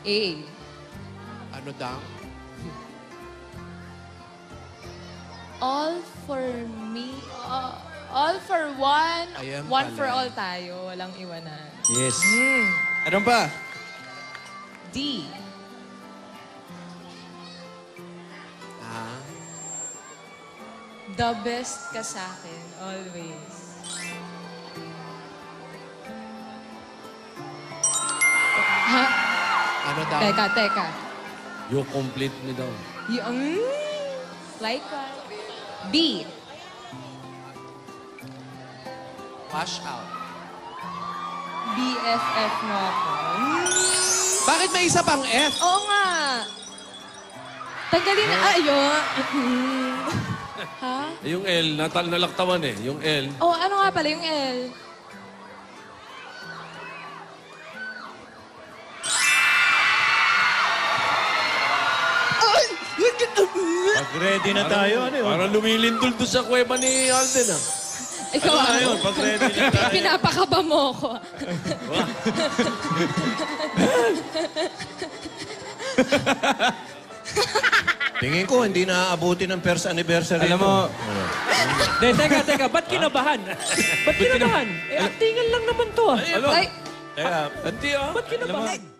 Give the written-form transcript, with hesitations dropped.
A. Ano daw? All for me. All for one. Ayan One pala. for all tayo. Walang iwanan. Yes. Ano pa? D. Ah. The best ka sa akin. Always. Ha? Ano daw? Teka. You complete me daw. Yung... Like what? B. Wash out. BFF mo ako. Bakit may isa pang F? Oo nga. Tanggalin na. Ayun. Ha? Yung L, nalaktawan eh. Yung L. Oh, ano nga pala yung L? Pag ready na tayo, ano yun? Parang lumilindol doon sa kuweba ni Alden ah. Ikaw Ano ano? na yun? Pag ready na tayo. Pinapakaba mo ako. Tingin ko, hindi na aabuti ng first anniversary. Alam mo, ito. teka. Ba't kinabahan? Ba't kinabahan? Eh, actingan lang naman to ah. Ano? Ay, Teka, Hindi ah. Ba't kinabahan?